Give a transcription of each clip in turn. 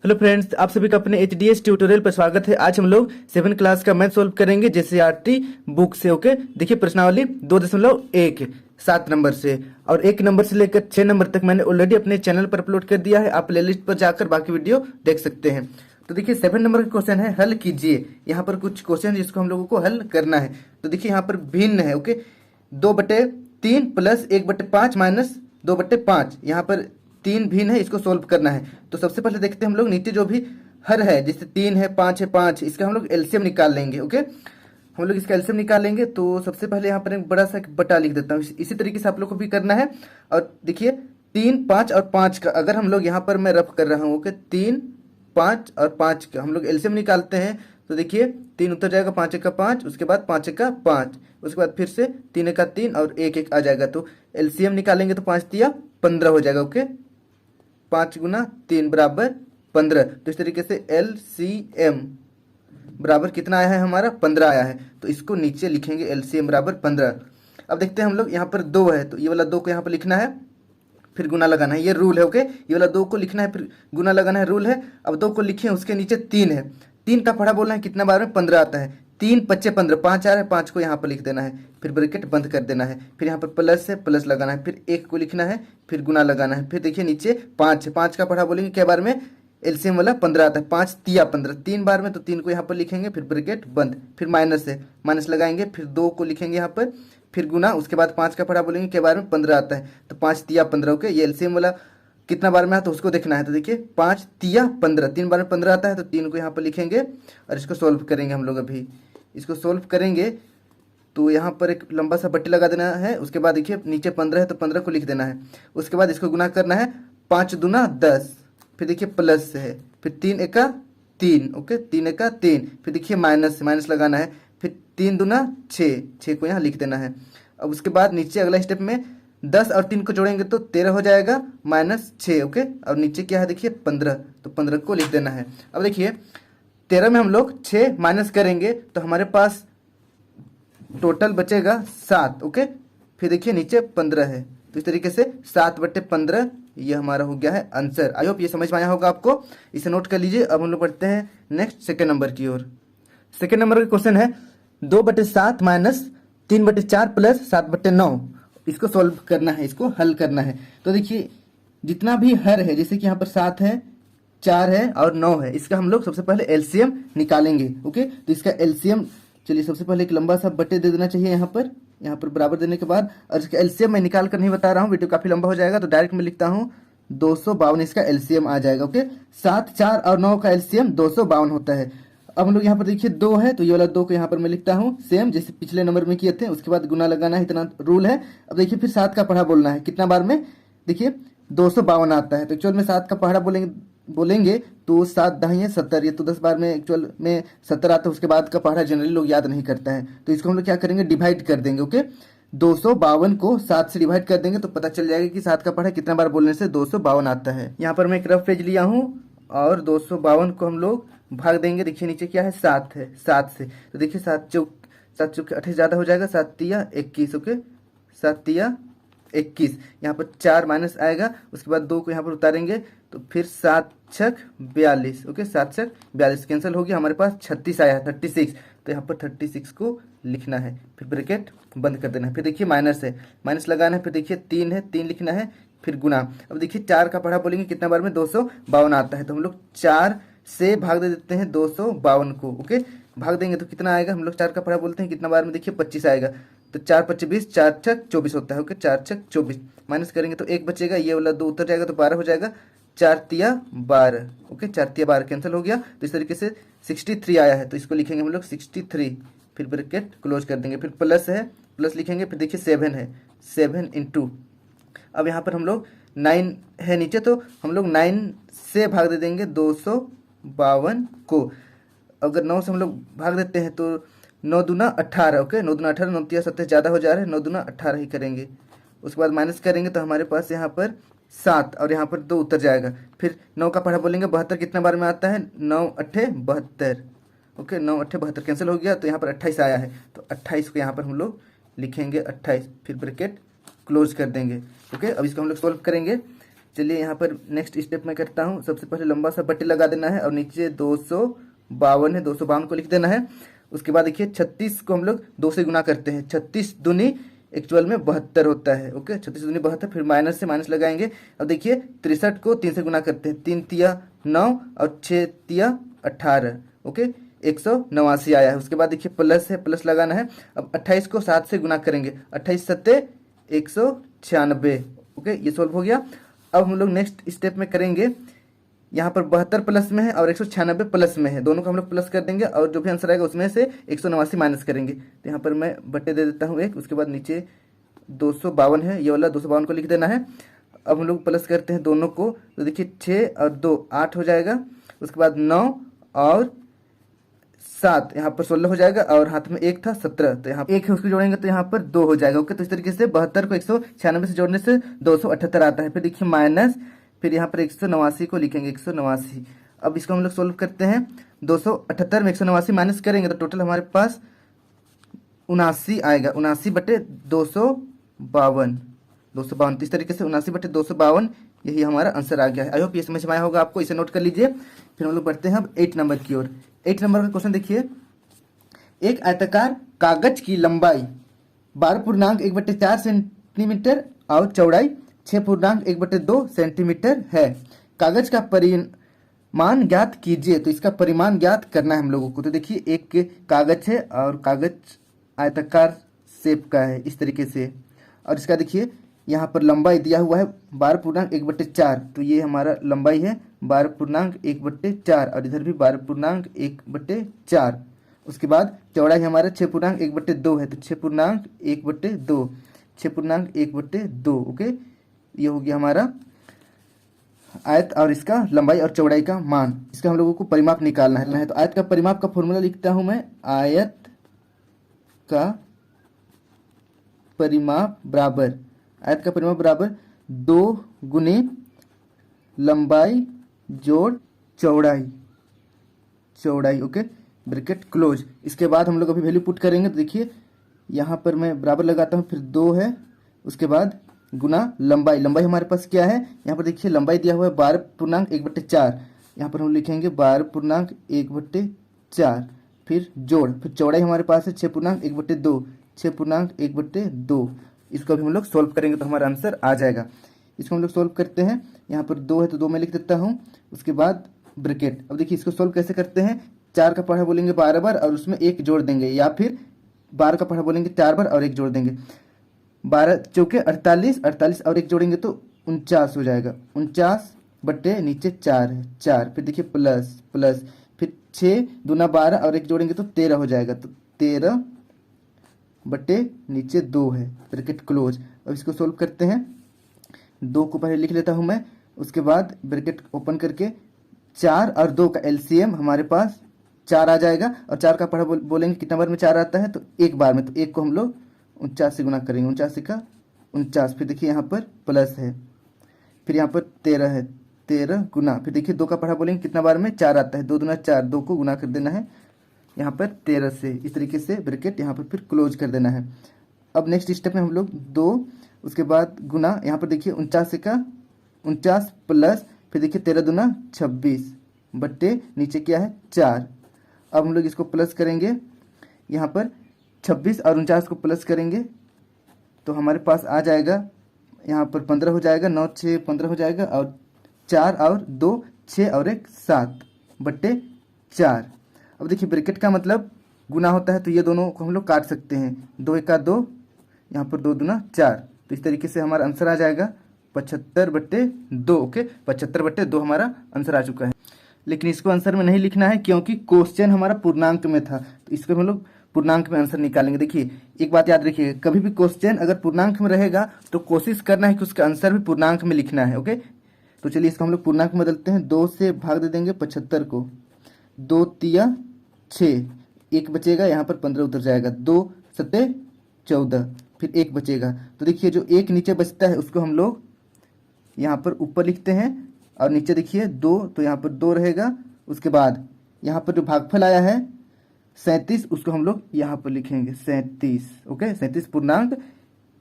Hello friends, आप सभी का अपने एचडीएस ट्यूटोरियल पर स्वागत है। आज हम लोग 7 क्लास का मैथ सॉल्व करेंगे जेसीईआरटी बुक से। ओके, देखिए प्रश्नावली 2.1 7 नंबर से और 1 नंबर से लेकर 6 नंबर तक मैंने ऑलरेडी अपने चैनल पर अपलोड कर दिया है। आप प्लेलिस्ट पर जाकर बाकी वीडियो देख सकते हैं। तो देखिए 7 नंबर का क्वेश्चन है, हल कीजिए। यहाँ पर कुछ क्वेश्चन जिसको हम लोगों को हल करना है। तो देखिए यहाँ पर भिन्न है। ओके, 2/3 प्लस 1/5 माइनस 2/5, यहाँ पर 3 भिन्न है, इसको सोल्व करना है। तो सबसे पहले देखते हैं हम लोग नीचे जो भी हर है, जैसे 3 है, 5 है, 5, इसका हम लोग एलसीएम निकाल लेंगे। ओके, हम लोग इसका एलसीएम निकालेंगे। तो सबसे पहले यहाँ पर एक बड़ा सा बटा लिख देता हूँ। इसी तरीके से आप लोग को भी करना है। और देखिए 3, 5 और 5 का अगर हम लोग यहाँ पर मैं रफ कर रहा हूँ। ओके, 3, 5 और 5 का हम लोग एलसीएम निकालते हैं। तो देखिए 3 उतर जाएगा, 5 का 5, उसके बाद 5 का 5, उसके बाद फिर से 3 का 3 और 1 आ जाएगा। तो एलसीएम निकालेंगे तो 5 तिया 15 हो जाएगा। ओके, 5 गुना 3 बराबर 15। तो इस तरीके से एलसीएम बराबर कितना आया है, हमारा 15 आया है। तो इसको नीचे लिखेंगे एलसीएम बराबर 15। अब देखते हैं हम लोग, यहाँ पर 2 है तो ये वाला 2 को यहाँ पर लिखना है, फिर गुना लगाना है, ये रूल है। ओके, ये वाला 2 को लिखना है, फिर गुना लगाना है, रूल है। अब 2 को लिखे, उसके नीचे 3 है, 3 का पढ़ा बोलना है, कितना बार में 15 आता है। 3 5 15, 5 आ रहा है, 5 को यहाँ पर लिख देना है, फिर ब्रैकेट बंद कर देना है। फिर यहाँ पर प्लस है, प्लस लगाना है, फिर 1 को लिखना है, फिर गुना लगाना है। फिर देखिए नीचे 5 है, 5 का पढ़ा बोलेंगे क्या बार में, एलसीएम वाला 15 आता है। 5 तिया 15, 3 बार में, तो 3 को यहाँ पर लिखेंगे, फिर ब्रैकेट बंद, फिर माइनस है, माइनस लगाएंगे, फिर 2 को लिखेंगे यहाँ पर, फिर गुना, उसके बाद 5 का पढ़ा बोलेंगे क्या बार में 15 आता है। तो 5 तिया 15। ओके, ये एलसीएम वाला कितना बार में है तो उसको देखना है। तो देखिए 5 तिया 15, 3 बार में 15 आता है, तो 3 को यहाँ पर लिखेंगे और इसको सोल्व करेंगे हम लोग। अभी इसको सोल्व करेंगे तो यहाँ पर एक लंबा सा बट्टी लगा देना है। उसके बाद देखिए नीचे 15 है तो 15 को लिख देना है। उसके बाद इसको गुना करना है, 5 दूना 10, फिर देखिए प्लस है, फिर 3 एका 3। ओके, 3 एका 3, फिर देखिए माइनस, माइनस लगाना है, फिर 3 दूना 6, 6 को यहाँ लिख देना है। अब उसके बाद नीचे अगला स्टेप में 10 और 3 को जोड़ेंगे तो 13 हो जाएगा, माइनस 6। ओके, और नीचे क्या है देखिए 15, तो 15 को लिख देना है। अब देखिए 13 में हम लोग 6 माइनस करेंगे तो हमारे पास टोटल बचेगा 7। ओके, फिर देखिए नीचे 15 है, तो इस तरीके से 7/15 ये हमारा हो गया है आंसर। आई होप ये समझ में आया होगा आपको, इसे नोट कर लीजिए। अब हम लोग पढ़ते हैं नेक्स्ट सेकेंड नंबर की ओर। सेकेंड नंबर का क्वेश्चन है 2/7 माइनस 3/4 प्लस 7/9। इसको सोल्व करना है, इसको हल करना है। तो देखिए जितना भी हर है, जैसे कि यहाँ पर 7 है, 4 है और 9 है, इसका हम लोग सबसे पहले एलसीएम निकालेंगे। ओके, तो इसका एलसीएम, चलिए सबसे पहले एक लंबा सा बटे दे देना चाहिए यहाँ पर बराबर देने के बाद। और इसका एलसीएम मैं निकाल कर नहीं बता रहा हूँ, वीडियो काफी लंबा हो जाएगा, तो डायरेक्ट मैं लिखता हूँ 252 इसका एलसीएम आ जाएगा। ओके, 7, 4 और 9 का एलसीएम 252 होता है। अब हम लोग यहाँ पर देखिए 2 है तो ये वाला 2 को यहाँ पर मैं लिखता हूँ सेम जैसे पिछले नंबर में किए थे। उसके बाद गुना लगाना है, इतना रूल है। अब देखिए फिर 7 का पढ़ा बोलना है, कितना बार में, देखिए 252 आता है। तो एक्चुअल में 7 का पढ़ा बोलेंगे तो 7 दाहिए 70, ये तो 10 बार में एक्चुअल में 70 आता है। उसके बाद का पढ़ा जनरली लोग याद नहीं करता है, तो इसको हम लोग क्या करेंगे, डिवाइड कर देंगे। ओके, 252 को 7 से डिवाइड कर देंगे तो पता चल जाएगा कि 7 का पढ़ा कितना बार बोलने से 252 आता है। यहाँ पर मैं एक रफ पेज लिया हूँ और 252 को हम लोग भाग देंगे। देखिए नीचे क्या है, 7 है, 7 से, तो देखिए 7 चौक 28 ज़्यादा हो जाएगा, 7 तिया 21। ओके, 7 तिया 21, यहाँ पर 4 माइनस आएगा, उसके बाद 2 को यहाँ पर उतारेंगे तो फिर 7 छक 42। ओके, 7 छक 42 कैंसिल हो गया, हमारे पास 36 आया है, 36। तो यहाँ पर 36 को लिखना है, फिर ब्रैकेट बंद कर देना है। फिर देखिए माइनस है, माइनस लगाना है, फिर देखिए 3 है, 3 लिखना है, फिर गुना। अब देखिए 4 का पढ़ा बोलेंगे कितना बार में, 252 आता है, तो हम लोग 4 से भाग दे देते हैं 252 को। ओके, भाग देंगे तो कितना आएगा, हम लोग 4 का पढ़ा बोलते हैं कितना बार में, देखिए 25 आएगा, तो 4 5 20, 4 छक 24 होता है। ओके, 4 छक 24, माइनस करेंगे तो 1 बचेगा, ये वाला 2 उतर जाएगा तो 12 हो जाएगा, 4 तिया 12। ओके, 4 तिया 12 कैंसिल हो गया, तो इस तरीके से 63 आया है, तो इसको लिखेंगे हम लोग 63, फिर ब्रैकेट क्लोज कर देंगे, फिर प्लस है, प्लस लिखेंगे, फिर देखिए 7 है, 7 इंटू, अब यहाँ पर हम लोग 9 है नीचे, तो हम लोग 9 से भाग दे देंगे 252 को। अगर 9 से हम लोग भाग देते हैं तो 9 दूना 18। ओके, 9 दूना 18, 9 तिया 27 ज़्यादा हो जा रहा है, 9 दूना 18 ही करेंगे। उसके बाद माइनस करेंगे तो हमारे पास यहाँ पर 7 और यहाँ पर 2 उतर जाएगा। फिर 9 का पढ़ा बोलेंगे 72 कितना बार में आता है, 9 8 72। ओके, 9 8 72 कैंसिल हो गया, तो यहाँ पर 28 आया है, तो 28 को यहाँ पर हम लोग लिखेंगे 28, फिर ब्रैकेट क्लोज कर देंगे। ओके, अब इसको हम लोग सोल्व करेंगे। चलिए यहाँ पर नेक्स्ट स्टेप मैं करता हूँ। सबसे पहले लंबा सा बट्टे लगा देना है और नीचे 252 है, 252 को लिख देना है। उसके बाद देखिए 36 को हम लोग 2 से गुना करते हैं, 36 दूनी एक्चुअल में 72 होता है। ओके, 36 दूनी 72, फिर माइनस से माइनस लगाएंगे। अब देखिए 63 को 3 से गुना करते हैं, 3 तिया 9 और 6 तिया 18। ओके, 189 आया है। उसके बाद देखिए प्लस है, प्लस लगाना है। अब 28 को 7 से गुना करेंगे, 28 सत्ते 196। ओके, ये सोल्व हो गया। अब हम लोग नेक्स्ट स्टेप में करेंगे, यहाँ पर 72 प्लस में है और 196 प्लस में है, दोनों को हम लोग प्लस कर देंगे और जो भी आंसर आएगा उसमें से 189 माइनस करेंगे। तो यहाँ पर मैं बट्टे दे देता हूँ एक, उसके बाद नीचे 252 है, ये वाला 252 को लिख देना है। अब हम लोग प्लस करते हैं दोनों को, तो देखिए 6 और 2 8 हो जाएगा। उसके बाद 9 और 7 यहाँ पर 16 हो जाएगा और हाथ में 1 था 17, तो यहाँ 1 है उसको जोड़ेंगे तो यहाँ पर 2 हो जाएगा। ओके, तो इस तरीके से 72 को 196 से जोड़ने से 278 आता है। फिर देखिए माइनस, फिर यहाँ पर 189 को लिखेंगे, 189। अब इसको हम लोग सोल्व करते हैं, 278 में 189 माइनस करेंगे तो टोटल हमारे पास 79 आएगा, 79/252। 252, तो इस तरीके से 79/252 यही हमारा आंसर आ गया है। आई होप ये समझ में आया होगा आपको, इसे नोट कर लीजिए। फिर हम लोग बढ़ते हैं अब 8 नंबर की ओर। 8 नंबर का क्वेश्चन देखिए, एक आयताकार कागज की लंबाई 12.1/4 सेंटीमीटर और चौड़ाई 6.1/2 सेंटीमीटर है। कागज का परिमाण ज्ञात कीजिए। तो इसका परिमाण ज्ञात करना है हम लोगों को। तो देखिए एक कागज है और कागज आयताकार शेप का है इस तरीके से, और इसका देखिए यहाँ पर लंबाई दिया हुआ है 12.1/4, तो ये हमारा लंबाई है 12.1/4 और इधर भी 12.1/4। उसके बाद चौड़ाई हमारा 6.1/2 है, तो 6.1/2, 6.1/2। ओके, ये हो गया हमारा आयत और इसका लंबाई और चौड़ाई का मान। इसका हम लोगों को परिमाप निकालना है। तो आयत का परिमाप का फॉर्मूला लिखता हूं मैं, आयत का परिमाप बराबर, आयत का परिमाप बराबर 2 गुने लंबाई जोड़ चौड़ाई, चौड़ाई। Okay, bracket close. इसके बाद हम लोग अभी वैल्यू पुट करेंगे। तो देखिए यहाँ पर मैं बराबर लगाता हूँ, फिर 2 है, उसके बाद गुना लंबाई। लंबाई हमारे पास क्या है, यहाँ पर देखिए लंबाई दिया हुआ है 12.1/4, यहाँ पर हम लिखेंगे 12.1/4। फिर जोड़, फिर चौड़ाई हमारे पास है 6.1/2, 6.1/2। इसको भी हम लोग सोल्व करेंगे तो हमारा आंसर आ जाएगा। इसको हम लोग सोल्व करते हैं, यहाँ पर 2 है तो 2 मैं लिख देता हूँ, उसके बाद ब्रैकेट। अब देखिए इसको सोल्व कैसे करते हैं, 4 का पढ़ा बोलेंगे 12 बार और उसमें 1 जोड़ देंगे, या फिर 12 का पढ़ा बोलेंगे 4 बार और 1 जोड़ देंगे। 12 चौके 48, 48 और 1 जोड़ेंगे तो 49 हो जाएगा। 49 बट्टे नीचे 4 है, 4। फिर देखिए प्लस प्लस, फिर 6 दूना 12 और 1 जोड़ेंगे तो 13 हो जाएगा, तो 13 बट्टे नीचे 2 है, ब्रैकेट क्लोज। अब इसको सोल्व करते हैं, 2 को पहले लिख लेता हूं मैं, उसके बाद ब्रैकेट ओपन करके 4 और 2 का एलसीएम हमारे पास 4 आ जाएगा, और 4 का पढ़ा बोलेंगे कितना बार में 4 आता है, तो एक बार में, तो 1 को हम लोग 49 से गुना करेंगे, 49 का 49। फिर देखिए यहाँ पर प्लस है, फिर यहाँ पर 13 है, 13 गुना, फिर देखिए 2 का पढ़ा बोलेंगे कितना बार में 4 आता है, 2 दूना 4, 2 को गुना कर देना है यहाँ पर 13 से, इस तरीके से ब्रैकेट यहाँ पर फिर क्लोज कर देना है। अब नेक्स्ट स्टेप में हम लोग 2, उसके बाद गुना, यहाँ पर देखिए 49 का 49 प्लस, फिर देखिए 13 दूना 26 बट्टे नीचे क्या है 4। अब हम लोग इसको प्लस करेंगे, यहाँ पर 26 और 49 को प्लस करेंगे तो हमारे पास आ जाएगा यहाँ पर 15 हो जाएगा, 9 6 15 हो जाएगा, और 4 और 2 6 और 1 7 बट्टे 4। अब देखिए ब्रैकेट का मतलब गुना होता है, तो ये दोनों को हम लोग काट सकते हैं, 2 1 2, यहाँ पर 2 दूना 4, तो इस तरीके से हमारा आंसर आ जाएगा 75/2। ओके, 75/2 हमारा आंसर आ चुका है। लेकिन इसको आंसर में नहीं लिखना है क्योंकि क्वेश्चन हमारा पूर्णांक में था, तो इसको हम लोग पूर्णांक में आंसर निकालेंगे। देखिए एक बात याद रखिए, कभी भी क्वेश्चन अगर पूर्णांक में रहेगा तो कोशिश करना है कि उसका आंसर भी पूर्णांक में लिखना है। ओके, तो चलिए इसको हम लोग पूर्णांक में बदलते हैं, 2 से भाग दे देंगे 75 को, 2 तिया 6, 1 बचेगा, यहाँ पर 15 उतर जाएगा, 2 सत्ते 14, फिर 1 बचेगा। तो देखिए जो 1 नीचे बचता है उसको हम लोग यहाँ पर ऊपर लिखते हैं, और नीचे देखिए 2, तो यहाँ पर 2 रहेगा। उसके बाद यहाँ पर जो भागफल आया है 37, उसको हम लोग यहाँ पर लिखेंगे 37। ओके, 37 पूर्णांक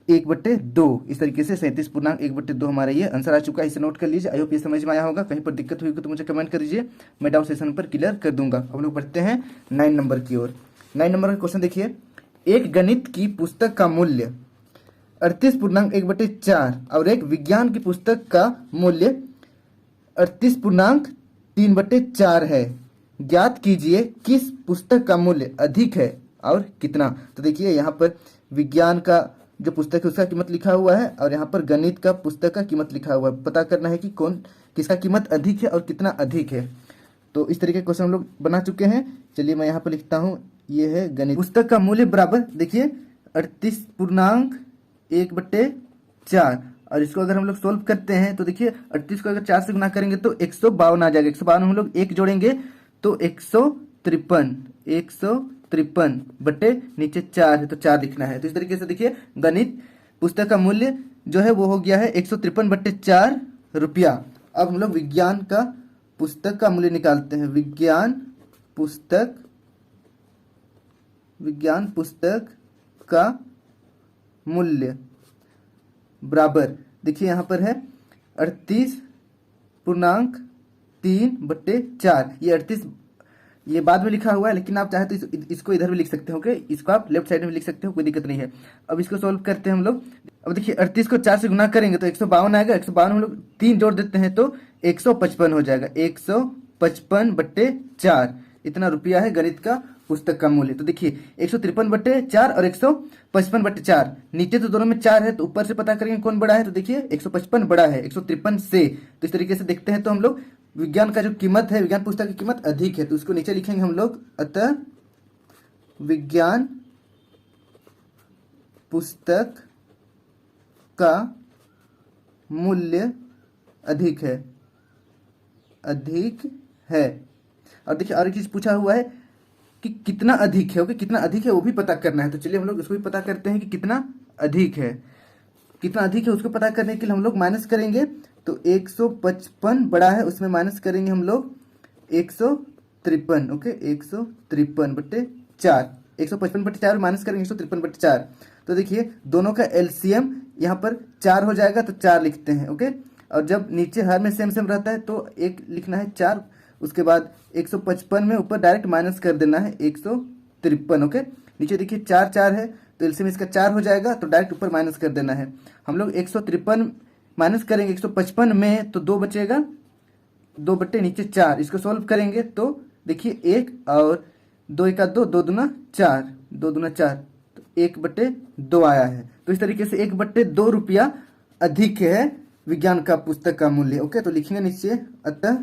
1/2 इस तरीके से 37.1/2 हमारा ये आंसर आ चुका है। इसे नोट कर लीजिए। आई होप ये समझ में आया होगा। कहीं पर दिक्कत हुई तो मुझे कमेंट कर दीजिए, मैं डाउट सेशन पर क्लियर कर दूंगा। हम लोग बढ़ते हैं 9 नंबर की ओर। 9 नंबर का क्वेश्चन देखिए, एक गणित की पुस्तक का मूल्य 38.1/4 और एक विज्ञान की पुस्तक का मूल्य 38.3/4 है। ज्ञात कीजिए किस पुस्तक का मूल्य अधिक है और कितना। तो देखिए यहाँ पर विज्ञान का जो पुस्तक है उसका कीमत लिखा हुआ है और यहाँ पर गणित का पुस्तक का कीमत लिखा हुआ है। पता करना है कि कौन किसका कीमत अधिक है और कितना अधिक है। तो इस तरीके के क्वेश्चन हम लोग बना चुके हैं। चलिए मैं यहाँ पर लिखता हूँ, ये है गणित पुस्तक का मूल्य बराबर देखिए 38.1/4 और इसको अगर हम लोग सोल्व करते हैं तो देखिए 38 को अगर 4 से गुना करेंगे तो 152 आ जाएगा। 152 हम लोग 1 जोड़ेंगे तो 153 बटे नीचे 4 है तो 4 लिखना है। तो इस तरीके से देखिए गणित पुस्तक का मूल्य जो है वो हो गया है 153/4 रुपया। अब हम लोग विज्ञान का पुस्तक का मूल्य निकालते हैं। विज्ञान पुस्तक का मूल्य बराबर देखिए यहाँ पर है 38.3/4। ये 38 ये बाद में लिखा हुआ है, लेकिन आप चाहे तो इसको इधर भी लिख सकते हो। इसको आप लेफ्ट साइड में लिख सकते हो, कोई दिक्कत नहीं है। अब इसको सोल्व करते हैं हम लोग। अब देखिए 38 को 4 से गुना करेंगे तो 152 आएगा। 152 हम लोग 3 जोड़ देते हैं तो 155 हो जाएगा। 155/4 इतना रुपया है गणित का पुस्तक का मूल्य। तो देखिए 153/4 और 155/4, नीचे तो दोनों में 4 है तो ऊपर से पता करेंगे कौन बड़ा है। तो देखिए 155 बड़ा है 153 से। तो इस तरीके से देखते हैं तो हम लोग विज्ञान का जो कीमत है, विज्ञान पुस्तक की कीमत अधिक है तो उसको नीचे लिखेंगे हम लोग, अतः विज्ञान पुस्तक का मूल्य अधिक है। और देखिए और एक चीज पूछा हुआ है कि कितना अधिक है। ओके, कितना अधिक है वो भी पता करना है। तो चलिए हम लोग उसको भी पता करते हैं कि कितना अधिक है। उसको पता करने के लिए हम लोग माइनस करेंगे तो 155 बड़ा है, उसमें माइनस करेंगे हम लोग 153। ओके, 153/4, 155/4 माइनस करेंगे 153/4। तो देखिए दोनों का एलसीएम यहाँ पर 4 हो जाएगा तो 4 लिखते हैं। ओके, और जब नीचे हर में सेम सेम रहता है तो एक लिखना है 4, उसके बाद 155 में ऊपर डायरेक्ट माइनस कर देना है 153। ओके, नीचे देखिए 4 4 है तो एलसीएम इसका 4 हो जाएगा तो डायरेक्ट ऊपर माइनस कर देना है। हम लोग 153 माइनस करेंगे 155 में तो 2 बचेगा, 2 बटे नीचे 4। इसको सॉल्व करेंगे तो देखिए 1 और 2 1 2, 2 दूना 4, 2 दूना 4 तो 1/2 आया है। तो इस तरीके से 1/2 रुपया अधिक है विज्ञान का पुस्तक का मूल्य। ओके, तो लिखेंगे नीचे, अतः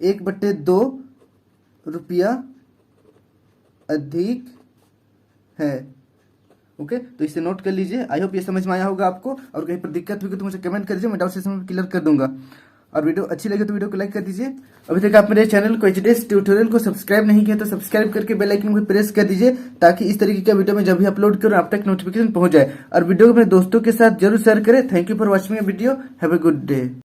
1/2 रुपया अधिक है। ओके, तो इसे नोट कर लीजिए। आई होप ये समझ में आया होगा आपको। और कहीं पर दिक्कत होगी तो मुझे कमेंट कर दीजिए, मैं डाउट सेशन में क्लियर कर दूंगा। और वीडियो अच्छी लगे तो वीडियो को लाइक कर दीजिए। अभी तक आप मेरे चैनल को एचडीएस ट्यूटोरियल को सब्सक्राइब नहीं किया तो सब्सक्राइब करके बेल आइकन को प्रेस कर दीजिए ताकि इस तरीके का वीडियो में जब भी अपलोड करूं आप तक नोटिफिकेशन पहुंच जाए। और वीडियो को अपने दोस्तों के साथ जरूर शेयर करें। Thank you for watching video. Have a good day.